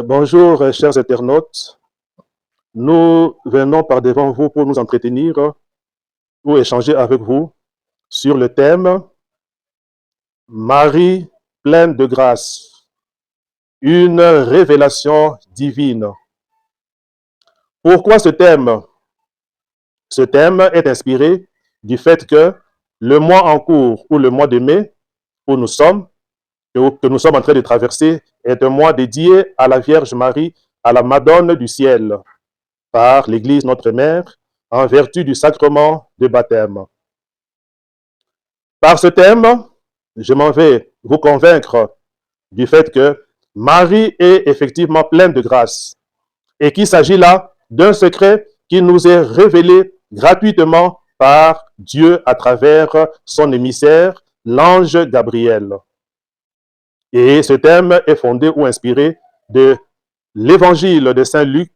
Bonjour, chers internautes. Nous venons par devant vous pour nous entretenir ou échanger avec vous sur le thème Marie pleine de grâce, une révélation divine. Pourquoi ce thème? Ce thème est inspiré du fait que le mois en cours ou le mois de mai où nous sommes, que nous sommes en train de traverser, est un mois dédié à la Vierge Marie, à la Madone du ciel, par l'Église Notre Mère, en vertu du sacrement de baptême. Par ce thème, je m'en vais vous convaincre du fait que Marie est effectivement pleine de grâce et qu'il s'agit là d'un secret qui nous est révélé gratuitement par Dieu à travers son émissaire, l'ange Gabriel. Et ce thème est fondé ou inspiré de l'évangile de Saint Luc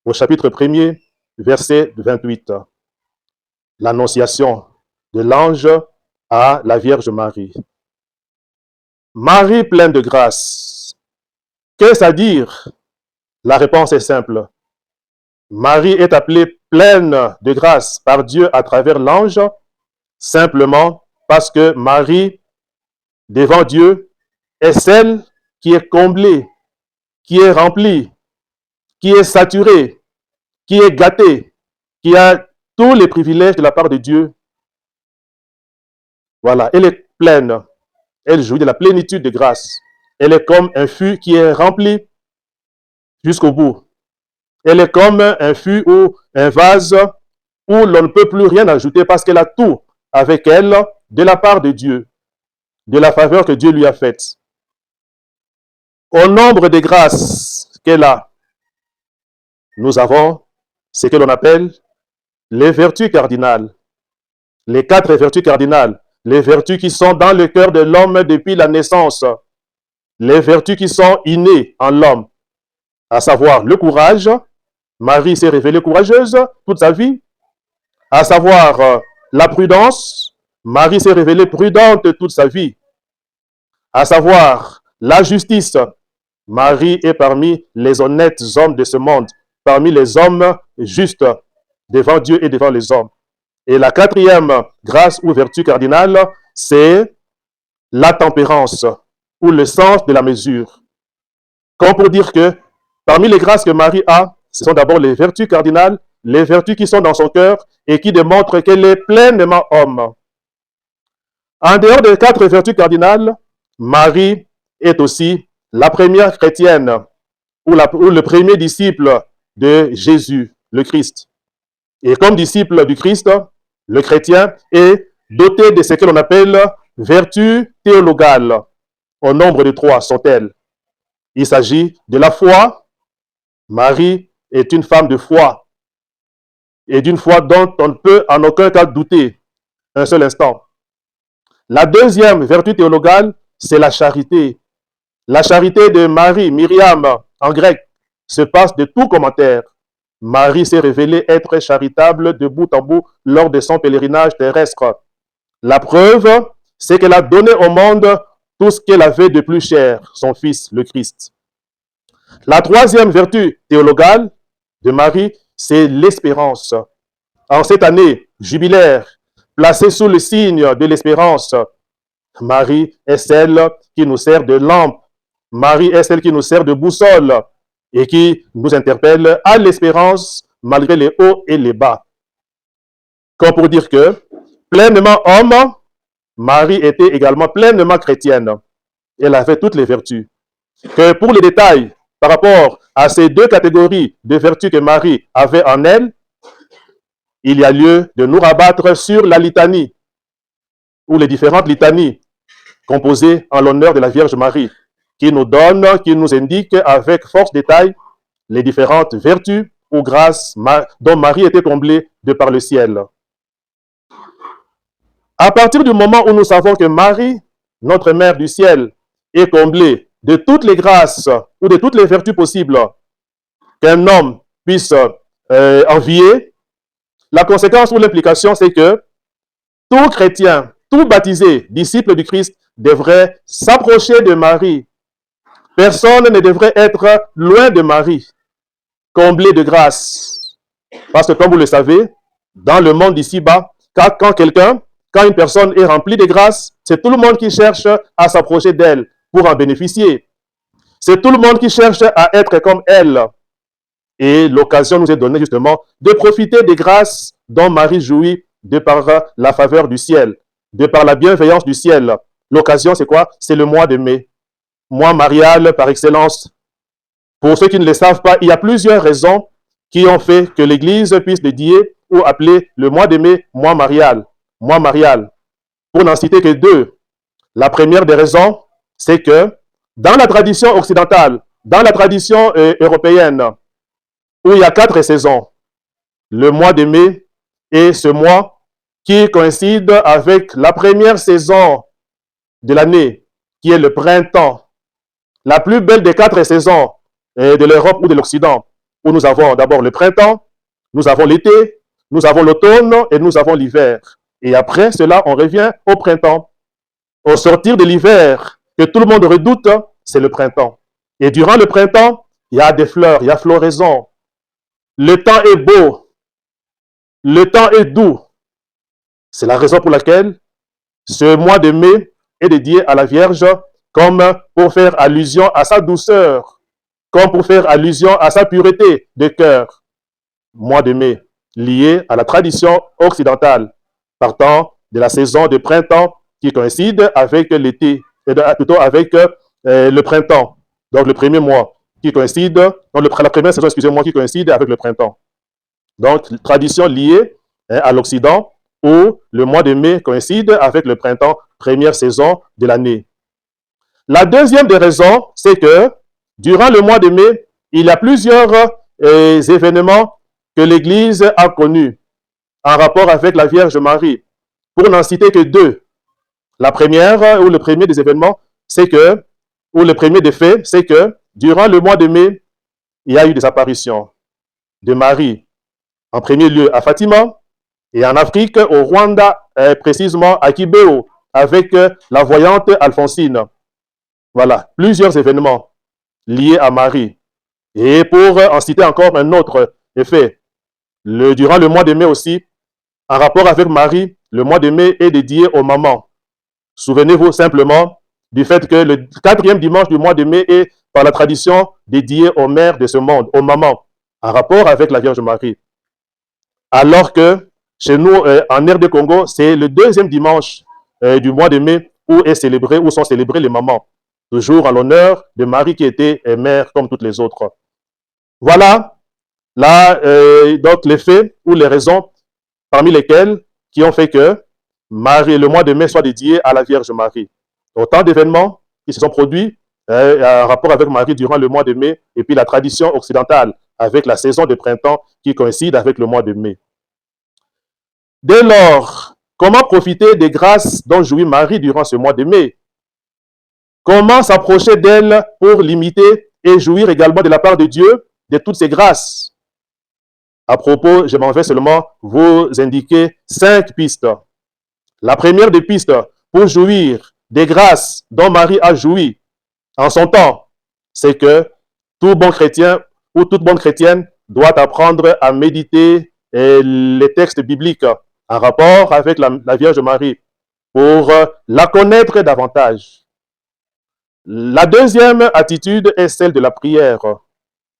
au chapitre 1er, verset 28. L'annonciation de l'ange à la Vierge Marie. Marie pleine de grâce. Qu'est-ce à dire? La réponse est simple. Marie est appelée pleine de grâce par Dieu à travers l'ange, simplement parce que Marie, devant Dieu, est celle qui est comblée, qui est remplie, qui est saturée, qui est gâtée, qui a tous les privilèges de la part de Dieu. Voilà, elle est pleine. Elle jouit de la plénitude de grâce. Elle est comme un fût qui est rempli jusqu'au bout. Elle est comme un fût ou un vase où l'on ne peut plus rien ajouter parce qu'elle a tout avec elle de la part de Dieu, de la faveur que Dieu lui a faite. Au nombre des grâces qu'elle a, nous avons ce que l'on appelle les vertus cardinales. Les 4 vertus cardinales, les vertus qui sont dans le cœur de l'homme depuis la naissance, les vertus qui sont innées en l'homme, à savoir le courage. Marie s'est révélée courageuse toute sa vie. À savoir la prudence. Marie s'est révélée prudente toute sa vie. À savoir la justice. Marie est parmi les honnêtes hommes de ce monde, parmi les hommes justes devant Dieu et devant les hommes. Et la 4e grâce ou vertu cardinale, c'est la tempérance ou le sens de la mesure. Comme pour dire que parmi les grâces que Marie a, ce sont d'abord les vertus cardinales, les vertus qui sont dans son cœur et qui démontrent qu'elle est pleinement homme. En dehors des 4 vertus cardinales, Marie est aussi la première chrétienne ou le premier disciple de Jésus, le Christ. Et comme disciple du Christ, le chrétien est doté de ce que l'on appelle vertus théologales. Au nombre de 3 sont-elles. Il s'agit de la foi. Marie est une femme de foi et d'une foi dont on ne peut en aucun cas douter un seul instant. La 2e vertu théologale, c'est la charité. La charité de Marie, Myriam en grec, se passe de tout commentaire. Marie s'est révélée être charitable de bout en bout lors de son pèlerinage terrestre. La preuve, c'est qu'elle a donné au monde tout ce qu'elle avait de plus cher, son Fils, le Christ. La 3e vertu théologale de Marie, c'est l'espérance. En cette année jubilaire, placée sous le signe de l'espérance, Marie est celle qui nous sert de lampe. Marie est celle qui nous sert de boussole et qui nous interpelle à l'espérance malgré les hauts et les bas. Comme pour dire que, pleinement homme, Marie était également pleinement chrétienne. Elle avait toutes les vertus. Que pour les détails par rapport à ces 2 catégories de vertus que Marie avait en elle, il y a lieu de nous rabattre sur la litanie ou les différentes litanies composées en l'honneur de la Vierge Marie, qui nous donne, qui nous indique avec force détail les différentes vertus ou grâces dont Marie était comblée de par le ciel. À partir du moment où nous savons que Marie, notre Mère du ciel, est comblée de toutes les grâces ou de toutes les vertus possibles qu'un homme puisse envier, la conséquence ou l'implication, c'est que tout chrétien, tout baptisé, disciple du Christ, devrait s'approcher de Marie Personne ne devrait être loin de Marie, comblé de grâce. Parce que comme vous le savez, dans le monde d'ici-bas, quand une personne est remplie de grâce, c'est tout le monde qui cherche à s'approcher d'elle pour en bénéficier. C'est tout le monde qui cherche à être comme elle. Et l'occasion nous est donnée justement de profiter des grâces dont Marie jouit de par la faveur du ciel, de par la bienveillance du ciel. L'occasion, c'est quoi? C'est le mois de mai. Mois marial par excellence. Pour ceux qui ne le savent pas, il y a plusieurs raisons qui ont fait que l'Église puisse dédier ou appeler le mois de mai mois marial. Mois marial. Pour n'en citer que deux. La première des raisons, c'est que dans la tradition occidentale, dans la tradition européenne, où il y a 4 saisons, le mois de mai est ce mois qui coïncide avec la première saison de l'année, qui est le printemps. La plus belle des 4 saisons de l'Europe ou de l'Occident, où nous avons d'abord le printemps, nous avons l'été, nous avons l'automne et nous avons l'hiver. Et après cela, on revient au printemps. Au sortir de l'hiver, que tout le monde redoute, c'est le printemps. Et durant le printemps, il y a des fleurs, il y a floraison. Le temps est beau, le temps est doux. C'est la raison pour laquelle ce mois de mai est dédié à la Vierge comme pour faire allusion à sa douceur, comme pour faire allusion à sa pureté de cœur. Mois de mai, lié à la tradition occidentale, partant de la saison de printemps qui coïncide avec l'été, plutôt avec le printemps, donc le premier mois qui coïncide, donc la première saison, excusez-moi, qui coïncide avec le printemps. Donc, tradition liée à l'Occident, où le mois de mai coïncide avec le printemps, première saison de l'année. La deuxième des raisons, c'est que durant le mois de mai, il y a plusieurs événements que l'Église a connus en rapport avec la Vierge Marie. Pour n'en citer que deux. La première, ou le premier des événements, c'est que, ou le premier des faits, c'est que durant le mois de mai, il y a eu des apparitions de Marie, en premier lieu à Fatima, et en Afrique, au Rwanda, précisément à Kibéo, avec la voyante Alphonsine. Voilà, plusieurs événements liés à Marie. Et pour en citer encore un autre effet, durant le mois de mai aussi, en rapport avec Marie, le mois de mai est dédié aux mamans. Souvenez-vous simplement du fait que le 4e dimanche du mois de mai est, par la tradition, dédié aux mères de ce monde, aux mamans, en rapport avec la Vierge Marie. Alors que chez nous, en RD Congo, c'est le 2e dimanche du mois de mai où sont célébrées les mamans, toujours en l'honneur de Marie qui était mère comme toutes les autres. Voilà là, donc les faits ou les raisons parmi lesquelles qui ont fait que le mois de mai soit dédié à la Vierge Marie. Autant d'événements qui se sont produits en rapport avec Marie durant le mois de mai, et puis la tradition occidentale avec la saison de printemps qui coïncide avec le mois de mai. Dès lors, comment profiter des grâces dont jouit Marie durant ce mois de mai? Comment s'approcher d'elle pour l'imiter et jouir également de la part de Dieu de toutes ces grâces? À propos, je m'en vais seulement vous indiquer 5 pistes. La première des pistes pour jouir des grâces dont Marie a joui en son temps, c'est que tout bon chrétien ou toute bonne chrétienne doit apprendre à méditer les textes bibliques en rapport avec la Vierge Marie pour la connaître davantage. La deuxième attitude est celle de la prière.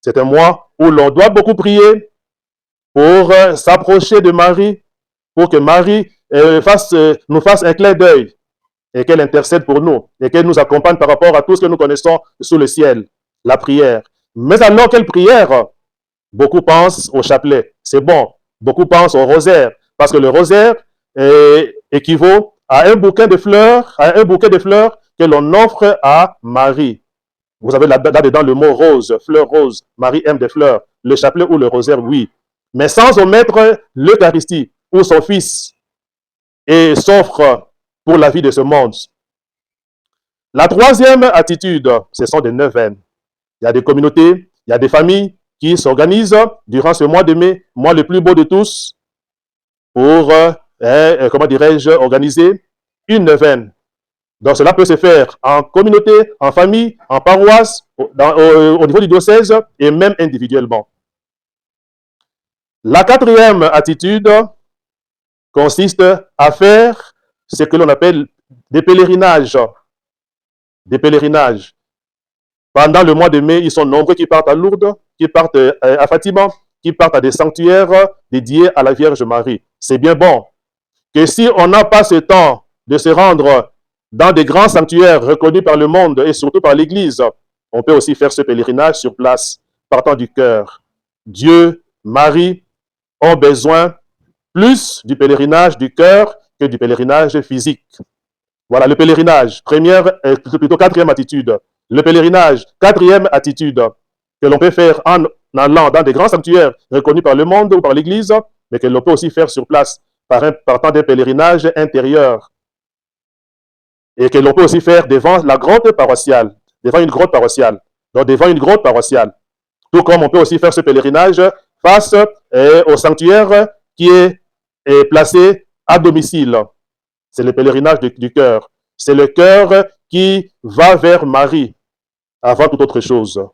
C'est un mois où l'on doit beaucoup prier pour s'approcher de Marie, pour que Marie nous fasse un clin d'œil et qu'elle intercède pour nous et qu'elle nous accompagne par rapport à tout ce que nous connaissons sous le ciel, la prière. Mais alors, quelle prière? Beaucoup pensent au chapelet, c'est bon. Beaucoup pensent au rosaire, parce que le rosaire équivaut à un bouquet de fleurs, que l'on offre à Marie. Vous avez là-dedans le mot rose, fleur rose. Marie aime des fleurs. Le chapelet ou le rosaire, oui. Mais sans omettre l'Eucharistie, où son Fils s'offre pour la vie de ce monde. La troisième attitude, ce sont des neuvaines. Il y a des communautés, il y a des familles qui s'organisent durant ce mois de mai, mois le plus beau de tous, pour, comment dirais-je, organiser une neuvaine Donc cela peut se faire en communauté, en famille, en paroisse, au niveau du diocèse et même individuellement. La quatrième attitude consiste à faire ce que l'on appelle des pèlerinages. Des pèlerinages. Pendant le mois de mai, ils sont nombreux qui partent à Lourdes, qui partent à Fatima, qui partent à des sanctuaires dédiés à la Vierge Marie. C'est bien bon que si on n'a pas ce temps de se rendre dans des grands sanctuaires reconnus par le monde et surtout par l'Église, on peut aussi faire ce pèlerinage sur place, partant du cœur. Dieu, Marie ont besoin plus du pèlerinage du cœur que du pèlerinage physique. Voilà le pèlerinage, plutôt quatrième attitude. Le pèlerinage, quatrième attitude que l'on peut faire en allant dans des grands sanctuaires reconnus par le monde ou par l'Église, mais que l'on peut aussi faire sur place partant d'un pèlerinage intérieur. Et que l'on peut aussi faire devant la grotte paroissiale, devant une grotte paroissiale. Donc devant une grotte paroissiale. Tout comme on peut aussi faire ce pèlerinage face au sanctuaire qui est placé à domicile. C'est le pèlerinage du cœur. C'est le cœur qui va vers Marie avant toute autre chose.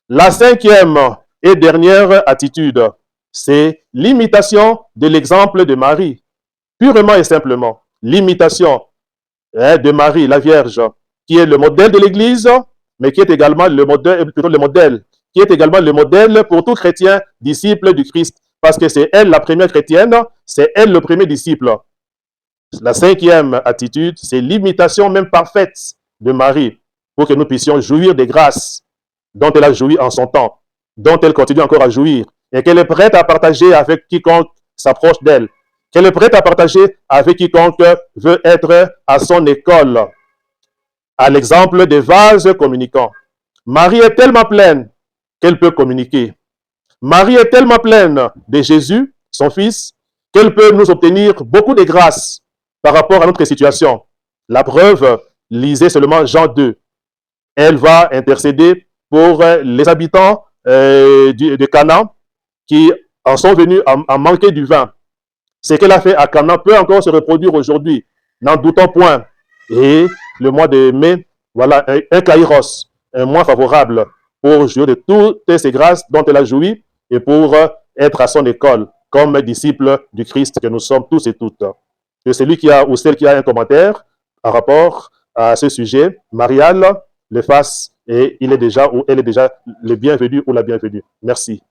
La cinquième et dernière attitude, c'est l'imitation de l'exemple de Marie. Purement et simplement, l'imitation de Marie, la Vierge, qui est le modèle de l'Église, mais qui est également le modèle, qui est également le modèle pour tout chrétien disciple du Christ, parce que c'est elle la première chrétienne, c'est elle le premier disciple. La cinquième attitude, c'est l'imitation même parfaite de Marie, pour que nous puissions jouir des grâces dont elle a joui en son temps, dont elle continue encore à jouir, et qu'elle est prête à partager avec quiconque s'approche d'elle, qu'elle est prête à partager avec quiconque veut être à son école. À l'exemple des vases communicants. Marie est tellement pleine qu'elle peut communiquer. Marie est tellement pleine de Jésus, son Fils, qu'elle peut nous obtenir beaucoup de grâces par rapport à notre situation. La preuve, lisez seulement Jean 2. Elle va intercéder pour les habitants de Cana qui en sont venus à manquer du vin. Ce qu'elle a fait à Cana peut encore se reproduire aujourd'hui, n'en doutons point. Et le mois de mai, voilà un kairos, un mois favorable pour jouir de toutes ces grâces dont elle a joui et pour être à son école comme disciple du Christ que nous sommes tous et toutes. Et celui qui a ou celle qui a un commentaire en rapport à ce sujet, Mariale, le fasse et il est déjà ou elle est déjà le bienvenu ou la bienvenue. Merci.